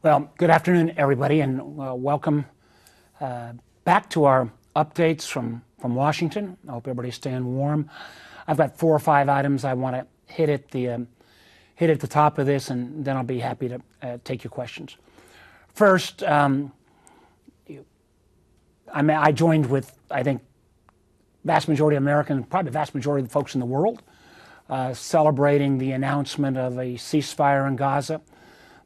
Well, good afternoon, everybody, and welcome back to our updates from Washington. I hope everybody's staying warm. I've got 4 or 5 items I want to hit at the top of this, and then I'll be happy to take your questions. First, I joined with, I think, vast majority of Americans, probably the vast majority of the folks in the world, celebrating the announcement of a ceasefire in Gaza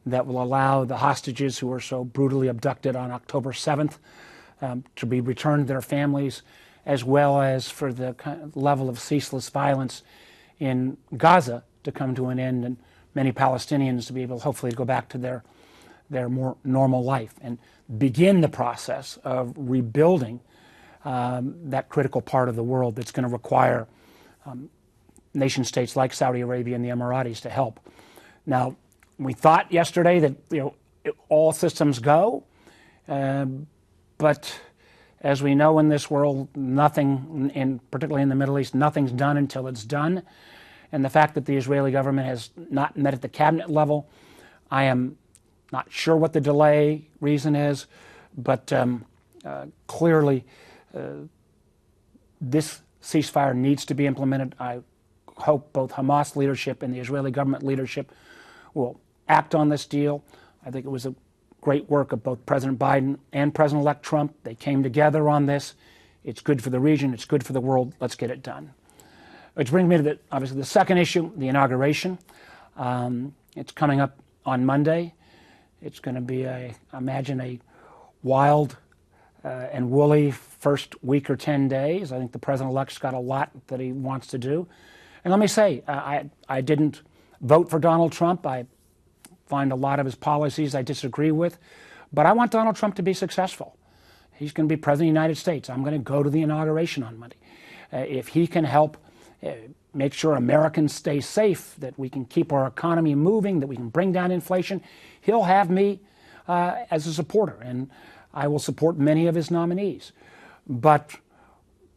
that will allow the hostages who were so brutally abducted on October 7th to be returned to their families, as well as for the kind of level of ceaseless violence in Gaza to come to an end, and many Palestinians to be able, hopefully, to go back to their more normal life and begin the process of rebuilding that critical part of the world that's going to require nation states like Saudi Arabia and the Emiratis to help. Now, we thought yesterday that all systems go, but as we know in this world, nothing, particularly in the Middle East, nothing's done until it's done. And the fact that the Israeli government has not met at the cabinet level, I am not sure what the delay reason is, but clearly this ceasefire needs to be implemented. I hope both Hamas leadership and the Israeli government leadership will act on this deal. I think it was a great work of both President Biden and President-elect Trump. They came together on this. It's good for the region. It's good for the world. Let's get it done. Which brings me to obviously the second issue, the inauguration. It's coming up on Monday. It's going to be, I imagine, a wild and woolly first week or 10 days. I think the president-elect's got a lot that he wants to do. And let me say, I didn't vote for Donald Trump. I find a lot of his policies I disagree with, but I want Donald Trump to be successful. He's going to be president of the United States. I'm going to go to the inauguration on Monday. If he can help make sure Americans stay safe, that we can keep our economy moving, that we can bring down inflation, he'll have me as a supporter, and I will support many of his nominees. But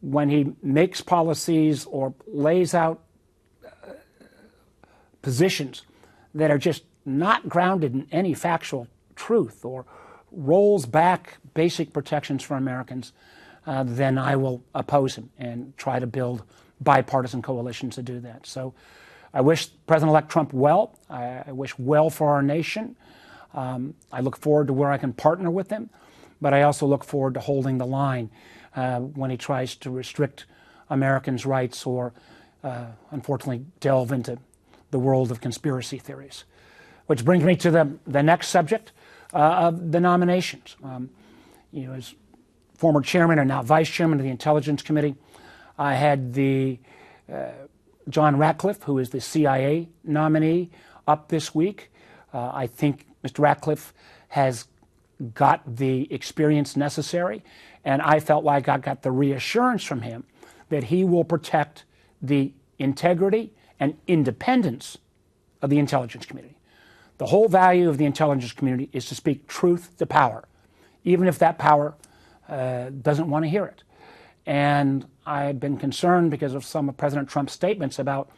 when he makes policies or lays out positions that are just not grounded in any factual truth or rolls back basic protections for Americans, then I will oppose him and try to build bipartisan coalitions to do that. So I wish President-elect Trump well. I wish well for our nation. I look forward to where I can partner with him, but I also look forward to holding the line when he tries to restrict Americans' rights or, unfortunately, delve into the world of conspiracy theories. Which brings me to the next subject of the nominations. As former chairman and now vice chairman of the Intelligence Committee, I had the John Ratcliffe, who is the CIA nominee, up this week. I think Mr. Ratcliffe has got the experience necessary, and I felt like I got the reassurance from him that he will protect the integrity and independence of the intelligence community. The whole value of the intelligence community is to speak truth to power, even if that power doesn't want to hear it. And I've been concerned because of some of President Trump's statements about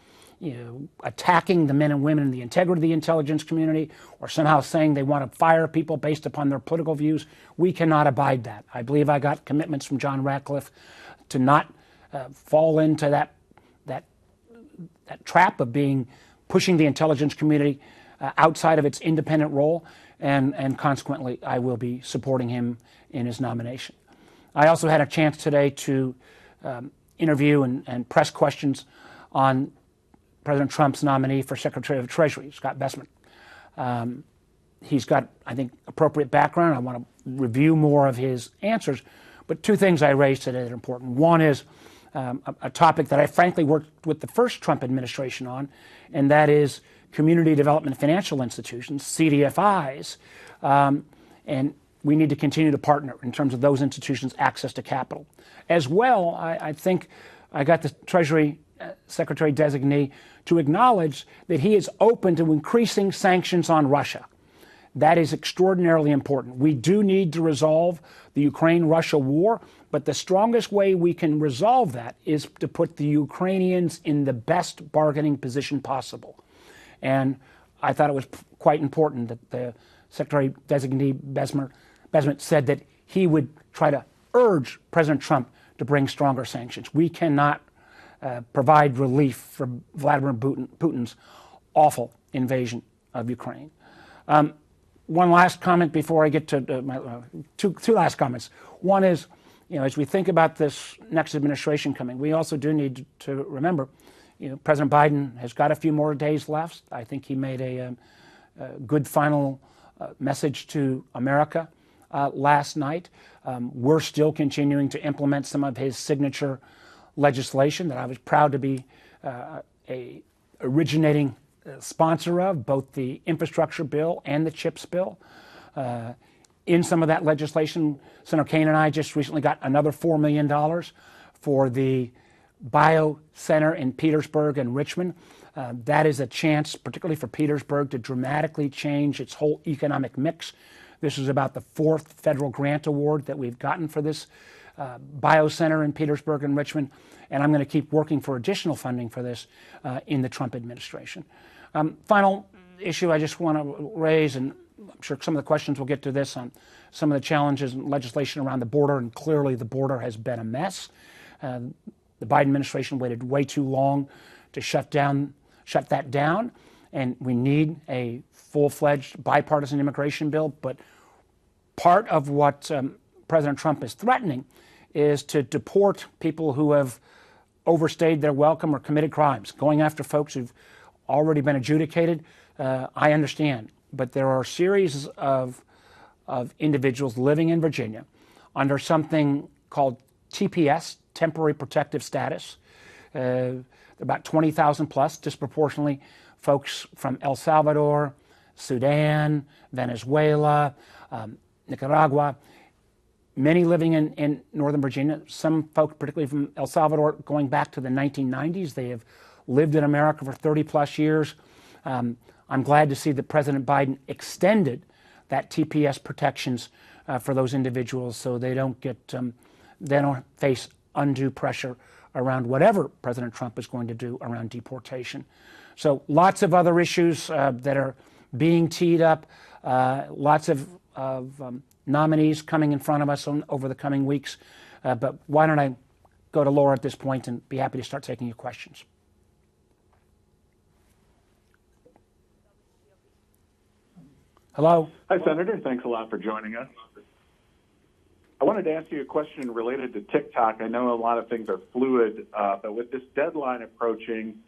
attacking the men and women in the integrity of the intelligence community, or somehow saying they want to fire people based upon their political views. We cannot abide that. I believe I got commitments from John Ratcliffe to not fall into that trap of pushing the intelligence community outside of its independent role, and consequently, I will be supporting him in his nomination. I also had a chance today to interview and press questions on President Trump's nominee for Secretary of the Treasury, Scott Bessent. He's got, I think, appropriate background. I want to review more of his answers, but 2 things I raised today that are important. One is a topic that I frankly worked with the first Trump administration on, and that is Community Development Financial Institutions, CDFIs, and we need to continue to partner in terms of those institutions' access to capital. As well, I think I got the Treasury Secretary designee to acknowledge that he is open to increasing sanctions on Russia. That is extraordinarily important. We do need to resolve the Ukraine-Russia war, but the strongest way we can resolve that is to put the Ukrainians in the best bargaining position possible. And I thought it was quite important that the Secretary-designate Besment said that he would try to urge President Trump to bring stronger sanctions. We cannot provide relief for Vladimir Putin's awful invasion of Ukraine. One last comment before I get to my two last comments. One is, as we think about this next administration coming, we also do need to remember, President Biden has got a few more days left. I think he made a good final message to America last night. We're still continuing to implement some of his signature legislation that I was proud to be a originating sponsor of, both the infrastructure bill and the CHIPS bill. In some of that legislation, Senator Kaine and I just recently got another $4 million for the Bio Center in Petersburg and Richmond. That is a chance, particularly for Petersburg, to dramatically change its whole economic mix. This is about the fourth federal grant award that we've gotten for this Bio Center in Petersburg and Richmond, and I'm going to keep working for additional funding for this in the Trump administration. Final issue I just want to raise, and I'm sure some of the questions will get to this, on some of the challenges and legislation around the border, and clearly the border has been a mess. The Biden administration waited way too long to shut that down, and we need a full-fledged bipartisan immigration bill. But part of what President Trump is threatening is to deport people who have overstayed their welcome or committed crimes, going after folks who've already been adjudicated. I understand, but there are a series of individuals living in Virginia under something called TPS, Temporary Protective Status. About 20,000 plus, disproportionately folks from El Salvador, Sudan, Venezuela, Nicaragua, many living in Northern Virginia, some folks, particularly from El Salvador, going back to the 1990s. They have lived in America for 30 plus years. I'm glad to see that President Biden extended that TPS protections for those individuals, so they don't face undue pressure around whatever President Trump is going to do around deportation. So lots of other issues that are being teed up, lots of nominees coming in front of us over the coming weeks. But why don't I go to Laura at this point and be happy to start taking your questions. Hello? Hi, Senator. Thanks a lot for joining us. I wanted to ask you a question related to TikTok. I know a lot of things are fluid, but with this deadline approaching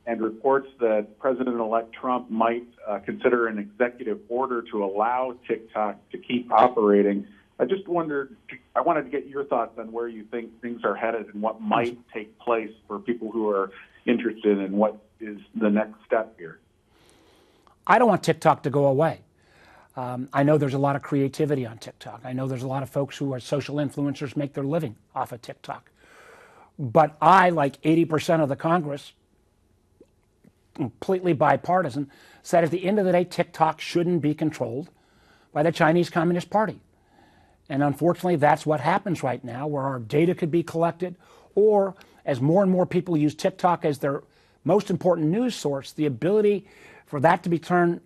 and reports that President-elect Trump might consider an executive order to allow TikTok to keep operating, I wanted to get your thoughts on where you think things are headed and what might take place for people who are interested in what is the next step here. I don't want TikTok to go away. I know there's a lot of creativity on TikTok. I know there's a lot of folks who are social influencers, make their living off of TikTok. But I, like 80% of the Congress, completely bipartisan, said at the end of the day, TikTok shouldn't be controlled by the Chinese Communist Party. And unfortunately, that's what happens right now, where our data could be collected, or as more and more people use TikTok as their most important news source, the ability for that to be turned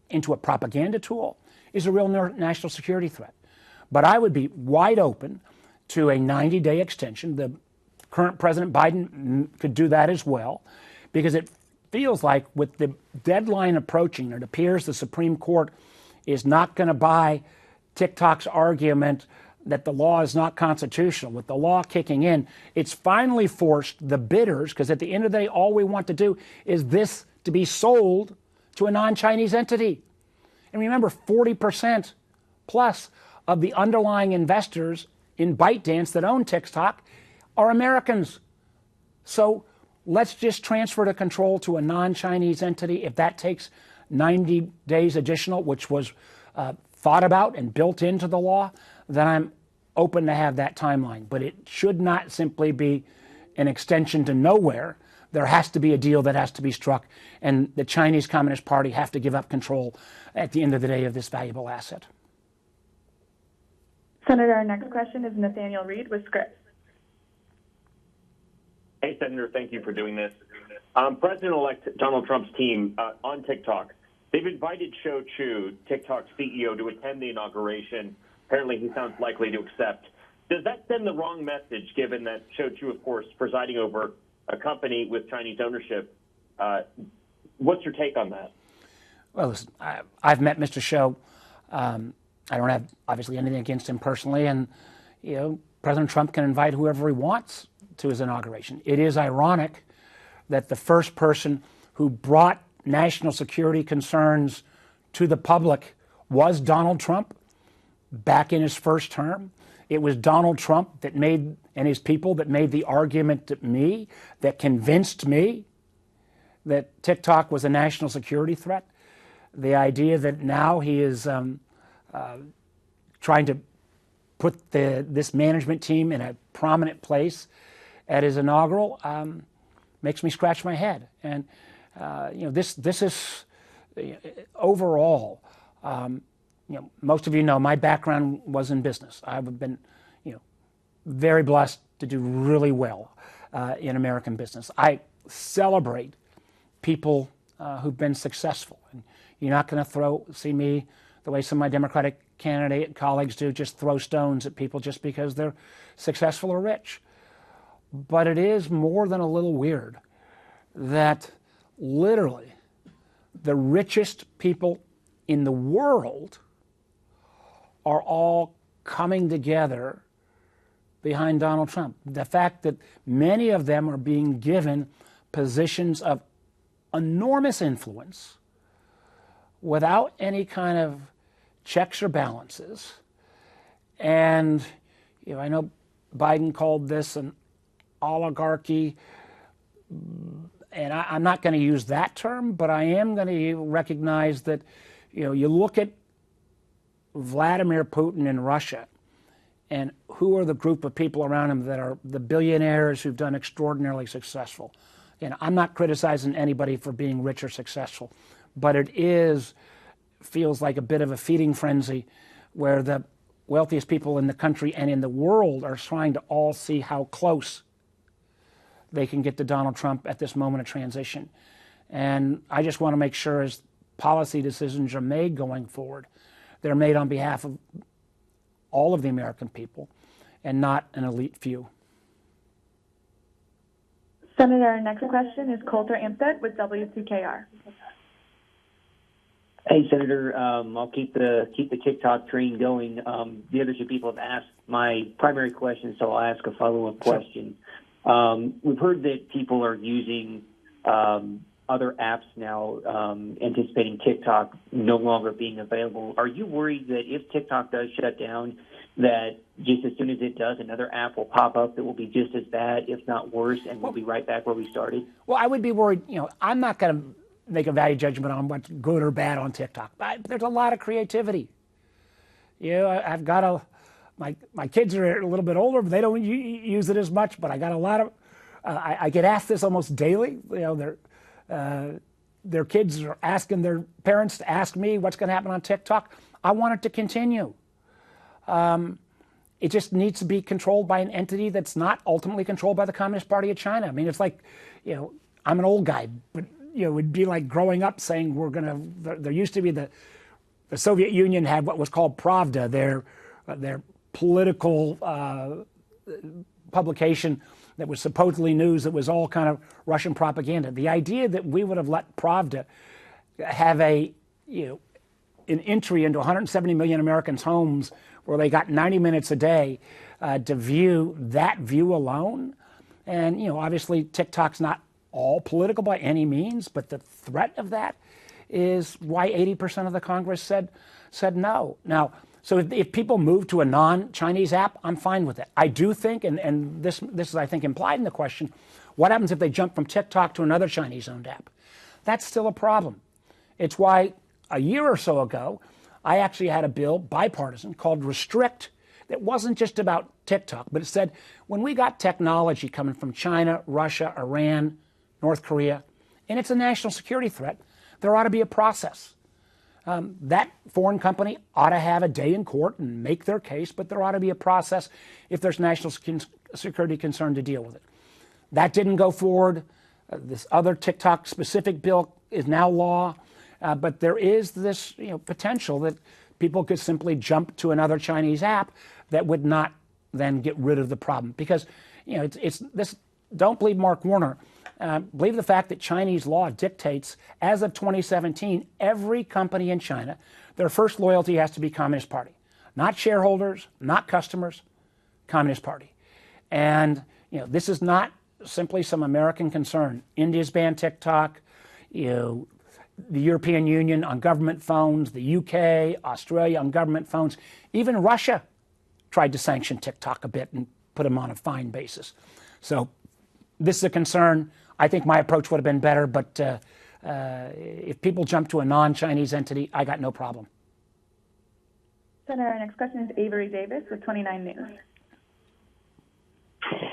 into a propaganda tool is a real national security threat. But I would be wide open to a 90-day extension. The current President Biden could do that as well, because it feels like with the deadline approaching, it appears the Supreme Court is not going to buy TikTok's argument that the law is not constitutional. With the law kicking in, it's finally forced the bidders, because at the end of the day, all we want to do is this to be sold to a non-Chinese entity. And remember, 40% plus of the underlying investors in ByteDance that own TikTok are Americans. So let's just transfer the control to a non-Chinese entity. If that takes 90 days additional, which was thought about and built into the law, then I'm open to have that timeline. But it should not simply be an extension to nowhere. There has to be a deal that has to be struck, and the Chinese Communist Party have to give up control at the end of the day of this valuable asset. Senator, our next question is Nathaniel Reed with Scripps. Hey, Senator, thank you for doing this. President-elect Donald Trump's team on TikTok They've invited Shou Chew, TikTok's CEO, to attend the inauguration. Apparently, he sounds likely to accept. Does that send the wrong message, given that Shou Chew, of course, presiding over a company with Chinese ownership? What's your take on that? Well, listen, I've met Mr. Shou. I don't have, obviously, anything against him personally. And, President Trump can invite whoever he wants to his inauguration. It is ironic that the first person who brought national security concerns to the public was Donald Trump back in his first term. It was Donald Trump that made, and his people, that made the argument to me, that convinced me that TikTok was a national security threat. The idea that now he is trying to put this management team in a prominent place at his inaugural makes me scratch my head. And this is overall. Most of you know my background was in business. I've been, very blessed to do really well in American business. I celebrate people who've been successful. And you're not going to see me the way some of my Democratic candidate colleagues do, just throw stones at people just because they're successful or rich. But it is more than a little weird that literally the richest people in the world are all coming together behind Donald Trump. The fact that many of them are being given positions of enormous influence without any kind of checks or balances. And I know Biden called this an oligarchy, and I'm not going to use that term, but I am going to recognize that you look at Vladimir Putin in Russia, and who are the group of people around him that are the billionaires who've done extraordinarily successful. I'm not criticizing anybody for being rich or successful, but it feels like a bit of a feeding frenzy where the wealthiest people in the country and in the world are trying to all see how close they can get to Donald Trump at this moment of transition. And I just want to make sure as policy decisions are made going forward, they're made on behalf of all of the American people and not an elite few. Senator, our next question is Colter Amstead with WCKR. Hey, Senator, I'll keep the TikTok train going. The other two people have asked my primary question, so I'll ask a follow-up question. We've heard that people are using other apps now, anticipating TikTok no longer being available. Are you worried that if TikTok does shut down, that just as soon as it does, another app will pop up that will be just as bad, if not worse, and we'll be right back where we started? Well, I would be worried. I'm not going to make a value judgment on what's good or bad on TikTok. There's a lot of creativity. I've got my kids are a little bit older, but they don't use it as much. But I got a lot of. I get asked this almost daily. Their kids are asking their parents to ask me what's going to happen on TikTok. I want it to continue. It just needs to be controlled by an entity that's not ultimately controlled by the Communist Party of China. I mean, it's like, I'm an old guy, but it would be like growing up saying there used to be the Soviet Union had what was called Pravda, their political publication that was supposedly news that was all kind of Russian propaganda. The idea that we would have let Pravda have an entry into 170 million Americans' homes where they got 90 minutes a day to view that view alone. And, obviously TikTok's not all political by any means, but the threat of that is why 80% of the Congress said no. Now, so if people move to a non-Chinese app, I'm fine with it. I do think, and this is, I think, implied in the question, what happens if they jump from TikTok to another Chinese-owned app? That's still a problem. It's why a year or so ago, I actually had a bill, bipartisan, called Restrict, that wasn't just about TikTok, but it said when we got technology coming from China, Russia, Iran, North Korea, and it's a national security threat, there ought to be a process. That foreign company ought to have a day in court and make their case, but there ought to be a process if there's national security concern to deal with it. That didn't go forward. This other TikTok-specific bill is now law. But there is this potential that people could simply jump to another Chinese app that would not then get rid of the problem. Because it's this. Don't believe Mark Warner. Believe the fact that Chinese law dictates, as of 2017, every company in China, their first loyalty has to be Communist Party. Not shareholders, not customers, Communist Party. And this is not simply some American concern. India's banned TikTok, the European Union on government phones, the UK, Australia on government phones. Even Russia tried to sanction TikTok a bit and put them on a fine basis. So this is a concern. I think my approach would have been better, but if people jump to a non-Chinese entity, I got no problem. Senator, our next question is Avery Davis with 29 News.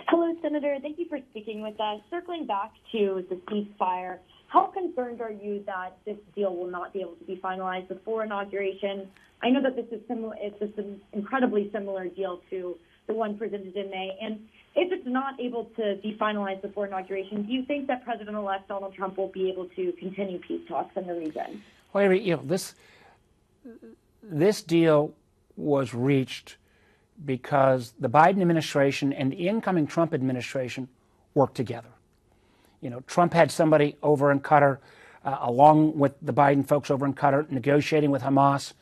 Hello, Senator. Thank you for speaking with us. Circling back to the ceasefire, how concerned are you that this deal will not be able to be finalized before inauguration? I know that this is similar. It's just an incredibly similar deal to the one presented in May. And if it's not able to be finalized before inauguration, do you think that President-elect Donald Trump will be able to continue peace talks in the region? Well, this deal was reached because the Biden administration and the incoming Trump administration worked together. Trump had somebody over in Qatar, along with the Biden folks over in Qatar, negotiating with Hamas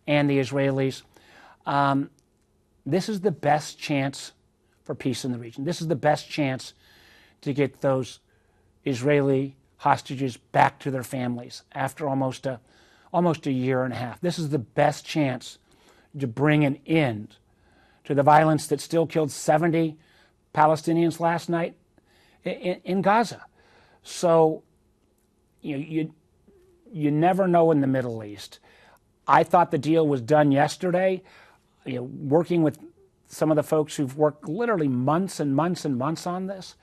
and the Israelis. This is the best chance for peace in the region. This is the best chance to get those Israeli hostages back to their families after almost a year and a half. This is the best chance to bring an end to the violence that still killed 70 Palestinians last night in Gaza. So you never know in the Middle East. I thought the deal was done yesterday. Working with some of the folks who've worked literally months and months and months on this,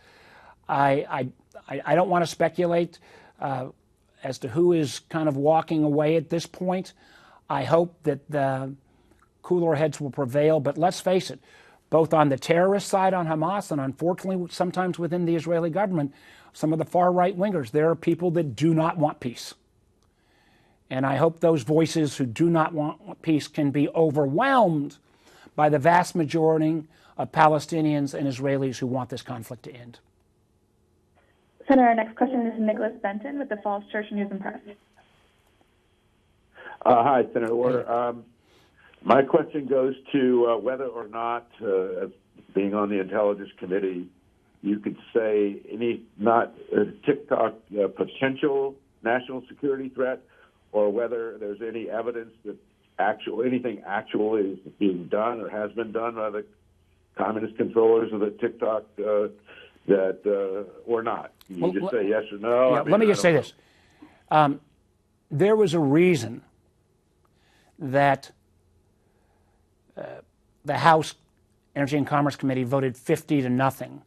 I don't want to speculate as to who is kind of walking away at this point. I hope that the cooler heads will prevail, but let's face it, both on the terrorist side on Hamas and unfortunately sometimes within the Israeli government, some of the far right wingers, there are people that do not want peace. And I hope those voices who do not want peace can be overwhelmed by the vast majority of Palestinians and Israelis who want this conflict to end. Senator, our next question is Nicholas Benton with the Falls Church News and Press. Hi, Senator Warner. My question goes to whether or not, as being on the Intelligence Committee, you could say TikTok potential national security threat, or whether there's any evidence that anything actual is being done or has been done by the communist controllers of the TikTok or not. Can you just say yes or no? Yeah, let me just say this. There was a reason that the House Energy and Commerce Committee voted 50-0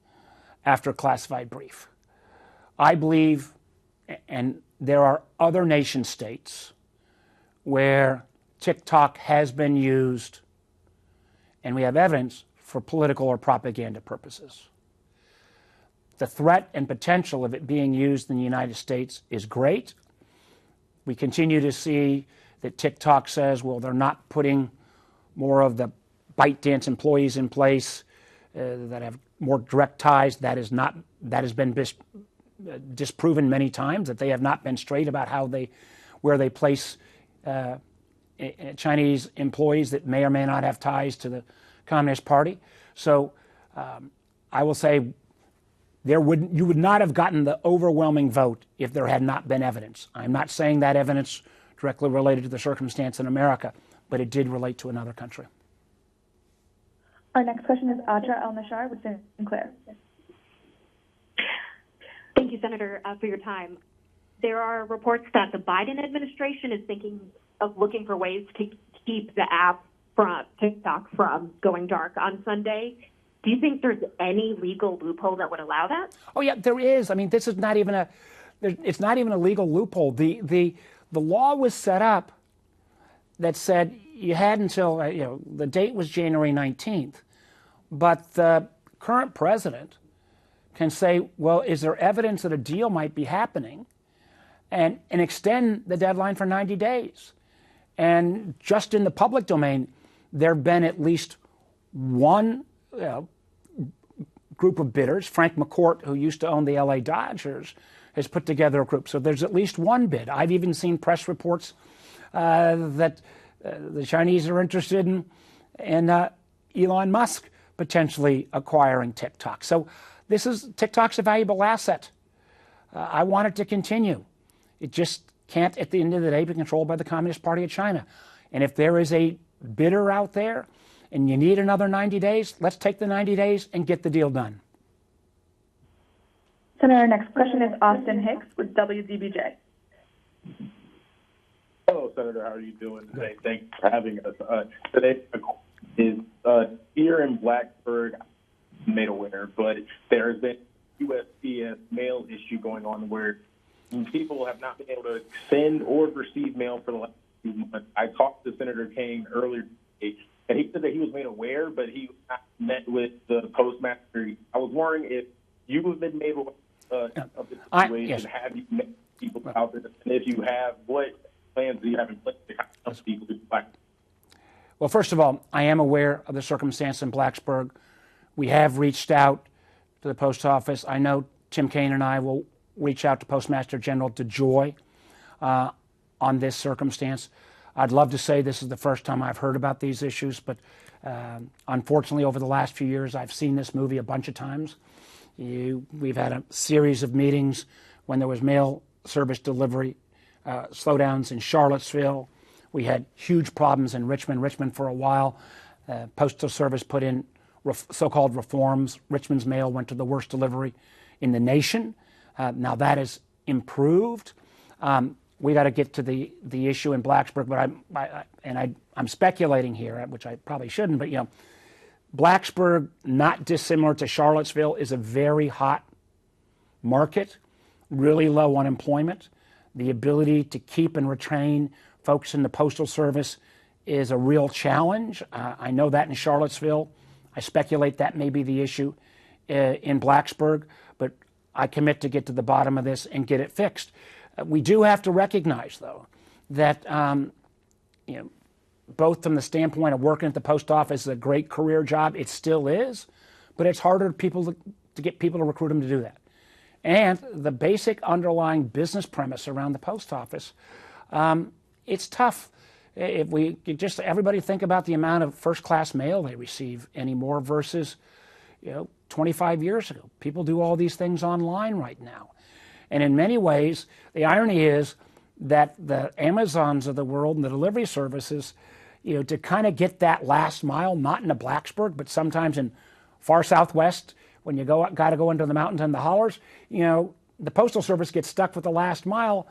after a classified brief. I believe, and there are other nation states where TikTok has been used, and we have evidence, for political or propaganda purposes. The threat and potential of it being used in the United States is great. We continue to see that TikTok says, well, they're not putting more of the ByteDance employees in place that have more direct ties. That has been disproven many times, that they have not been straight about where they place Chinese employees that may or may not have ties to the Communist Party. So I will say you would not have gotten the overwhelming vote if there had not been evidence. I'm not saying that evidence directly related to the circumstance in America, but it did relate to another country. Our next question is Audra El-Nashar with Sinclair. Thank you, Senator, for your time. There are reports that the Biden administration is thinking of looking for ways to keep the app from TikTok from going dark on Sunday. Do you think there's any legal loophole that would allow that? Oh yeah, there is. I mean, this is not even it's not even a legal loophole. The law was set up that said you had until the date was January 19th, but the current president can say, well, is there evidence that a deal might be happening? and extend the deadline for 90 days. And just in the public domain, there have been at least one group of bidders. Frank McCourt, who used to own the LA Dodgers, has put together a group. So there's at least one bid. I've even seen press reports that the Chinese are interested in Elon Musk potentially acquiring TikTok. So TikTok's a valuable asset. I want it to continue. It just can't, at the end of the day, be controlled by the Communist Party of China. And if there is a bidder out there and you need another 90 days, let's take the 90 days and get the deal done. Senator, our next question is Austin Hicks with WDBJ. Hello, Senator. How are you doing today? Thanks for having us. Today is here in Blacksburg, made aware, but there has been USPS mail issue going on where people have not been able to send or receive mail for the last few months. I talked to Senator Kaine earlier today, and he said that he was made aware, but he was not met with the postmaster. I was wondering if you have been made aware of the situation. Yes. Have you met people out there? And if you have, what plans do you have in place to help people do Blacksburg? Well, first of all, I am aware of the circumstance in Blacksburg. We have reached out to the post office. I know Tim Kaine and I will reach out to Postmaster General DeJoy on this circumstance. I'd love to say this is the first time I've heard about these issues, but unfortunately, over the last few years, I've seen this movie a bunch of times. We've had a series of meetings when there was mail service delivery slowdowns in Charlottesville. We had huge problems in Richmond. Richmond, for a while, Postal Service put in so-called reforms. Richmond's mail went to the worst delivery in the nation. Now that has improved. We got to get to the issue in Blacksburg, but I'm speculating here, which I probably shouldn't. But Blacksburg, not dissimilar to Charlottesville, is a very hot market, really low unemployment. The ability to keep and retain folks in the Postal Service is a real challenge. I know that in Charlottesville. I speculate that may be the issue in Blacksburg, but I commit to get to the bottom of this and get it fixed. We do have to recognize, though, that both from the standpoint of working at the post office is a great career job. It still is, but it's harder to get people to recruit them to do that. And the basic underlying business premise around the post office, it's tough. If we just everybody think about the amount of first-class mail they receive anymore versus 25 years ago. People do all these things online right now. And in many ways, the irony is that the Amazons of the world and the delivery services, to kind of get that last mile, not in a Blacksburg, but sometimes in far southwest, when you got to go into the mountains and the hollers, the Postal Service gets stuck with the last mile,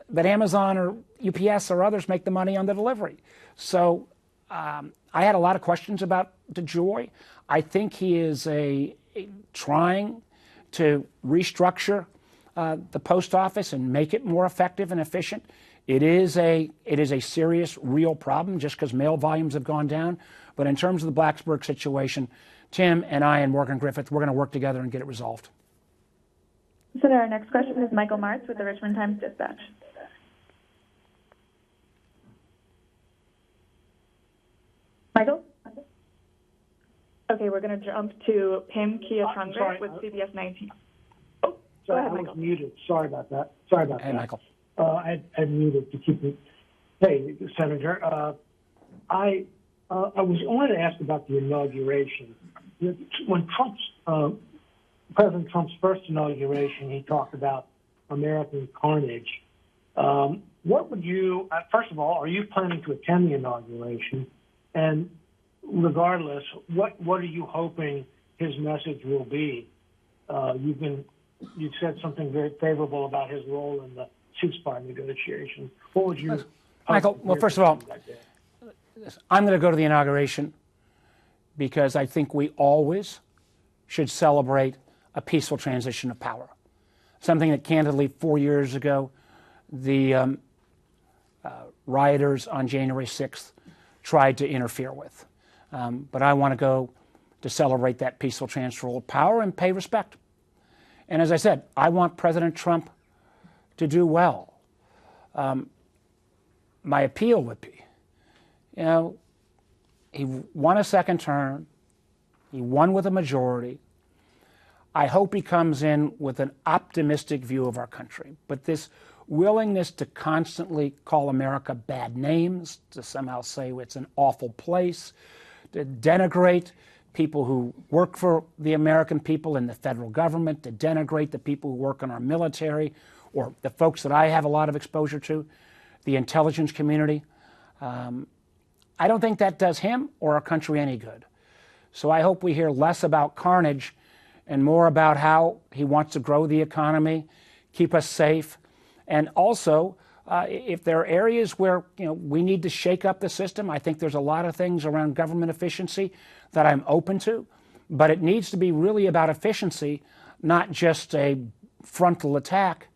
but Amazon or UPS or others make the money on the delivery. So I had a lot of questions about DeJoy. I think he is trying to restructure the post office and make it more effective and efficient. It is a serious, real problem just because mail volumes have gone down. But in terms of the Blacksburg situation, Tim and I and Morgan Griffith, we're going to work together and get it resolved. Senator, our next question is Michael Martz with the Richmond Times-Dispatch. Michael? Okay, we're going to jump to Pim Kiatongre with CBS 19. Oh, go ahead, Michael. I was muted. Sorry about that. Hey, Michael. I muted to keep me. Hey, Senator. I wanted to ask about the inauguration. When President Trump's first inauguration, he talked about American carnage. What would you? First of all, are you planning to attend the inauguration? And regardless, what are you hoping his message will be? You've said something very favorable about his role in the ceasefire negotiations. What would you, Michael? Well, first of all, I'm going to go to the inauguration because I think we always should celebrate a peaceful transition of power. Something that, candidly, 4 years ago, the rioters on January 6th tried to interfere with. But I want to go to celebrate that peaceful transfer of power and pay respect. And as I said, I want President Trump to do well. my appeal would be, you know, he won a second term. He won with a majority. I hope he comes in with an optimistic view of our country. But this willingness to constantly call America bad names, to somehow say it's an awful place, to denigrate people who work for the American people in the federal government, to denigrate the people who work in our military, or the folks that I have a lot of exposure to, the intelligence community. I don't think that does him or our country any good. So I hope we hear less about carnage and more about how he wants to grow the economy, keep us safe, and also if there are areas where we need to shake up the system. I think there's a lot of things around government efficiency that I'm open to, but it needs to be really about efficiency, not just a frontal attack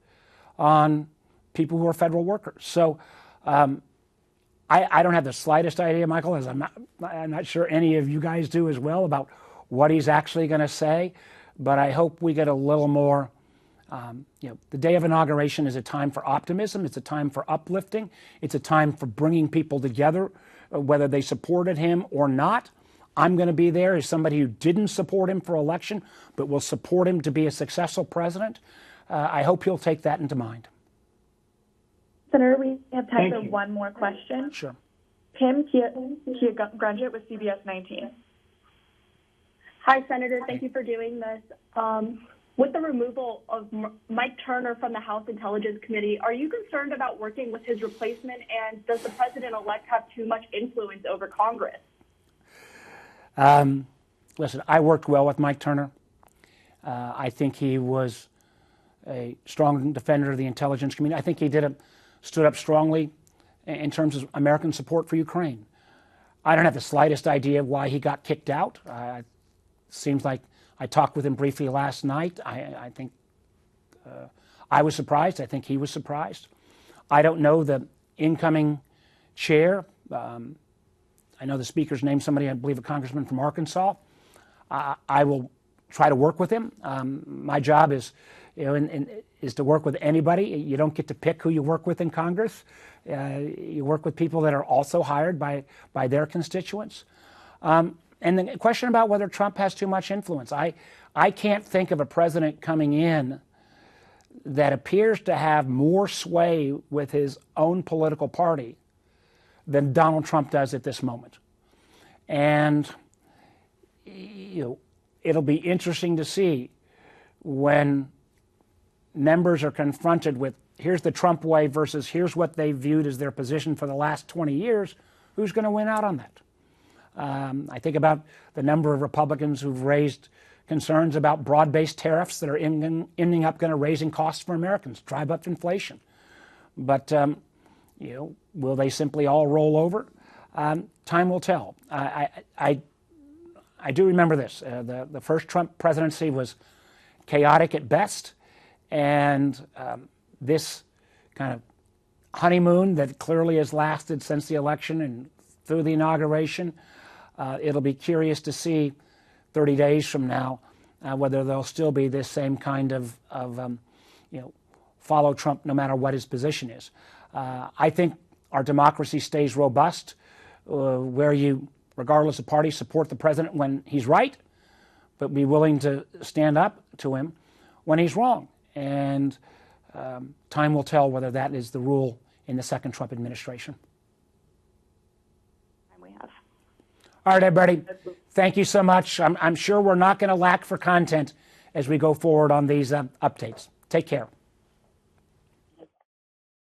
on people who are federal workers. So I don't have the slightest idea, Michael, as I'm not sure any of you guys do as well, about what he's actually going to say, but I hope we get a little more. The day of inauguration is a time for optimism. It's a time for uplifting. It's a time for bringing people together, whether they supported him or not. I'm going to be there as somebody who didn't support him for election, but will support him to be a successful president. I hope he'll take that into mind. Senator, we have time for one more question. Sure. Pam Kiagranjet with CBS 19. Hi, Senator. Thank you for doing this. With the removal of Mike Turner from the House Intelligence Committee, are you concerned about working with his replacement, and does the president-elect have too much influence over Congress? Listen, I worked well with Mike Turner. I think he was a strong defender of the intelligence community. I think he stood up strongly in terms of American support for Ukraine. I don't have the slightest idea why he got kicked out. It seems like I talked with him briefly last night. I think I was surprised. I think he was surprised. I don't know the incoming chair. I know the speaker's named somebody, I believe a congressman from Arkansas. I will try to work with him. My job is, is to work with anybody. You don't get to pick who you work with in Congress. You work with people that are also hired by their constituents. And the question about whether Trump has too much influence, I can't think of a president coming in that appears to have more sway with his own political party than Donald Trump does at this moment. And it'll be interesting to see when members are confronted with here's the Trump way versus here's what they viewed as their position for the last 20 years, who's going to win out on that? I think about the number of Republicans who've raised concerns about broad-based tariffs that are ending up going to raising costs for Americans, drive up inflation. But, will they simply all roll over? Time will tell. I do remember this. The first Trump presidency was chaotic at best, and this kind of honeymoon that clearly has lasted since the election and through the inauguration, it'll be curious to see 30 days from now whether there'll still be this same kind of follow Trump no matter what his position is. I think our democracy stays robust where you, regardless of party, support the president when he's right, but be willing to stand up to him when he's wrong. And time will tell whether that is the rule in the second Trump administration. All right, everybody, thank you so much. I'm sure we're not going to lack for content as we go forward on these updates. Take care.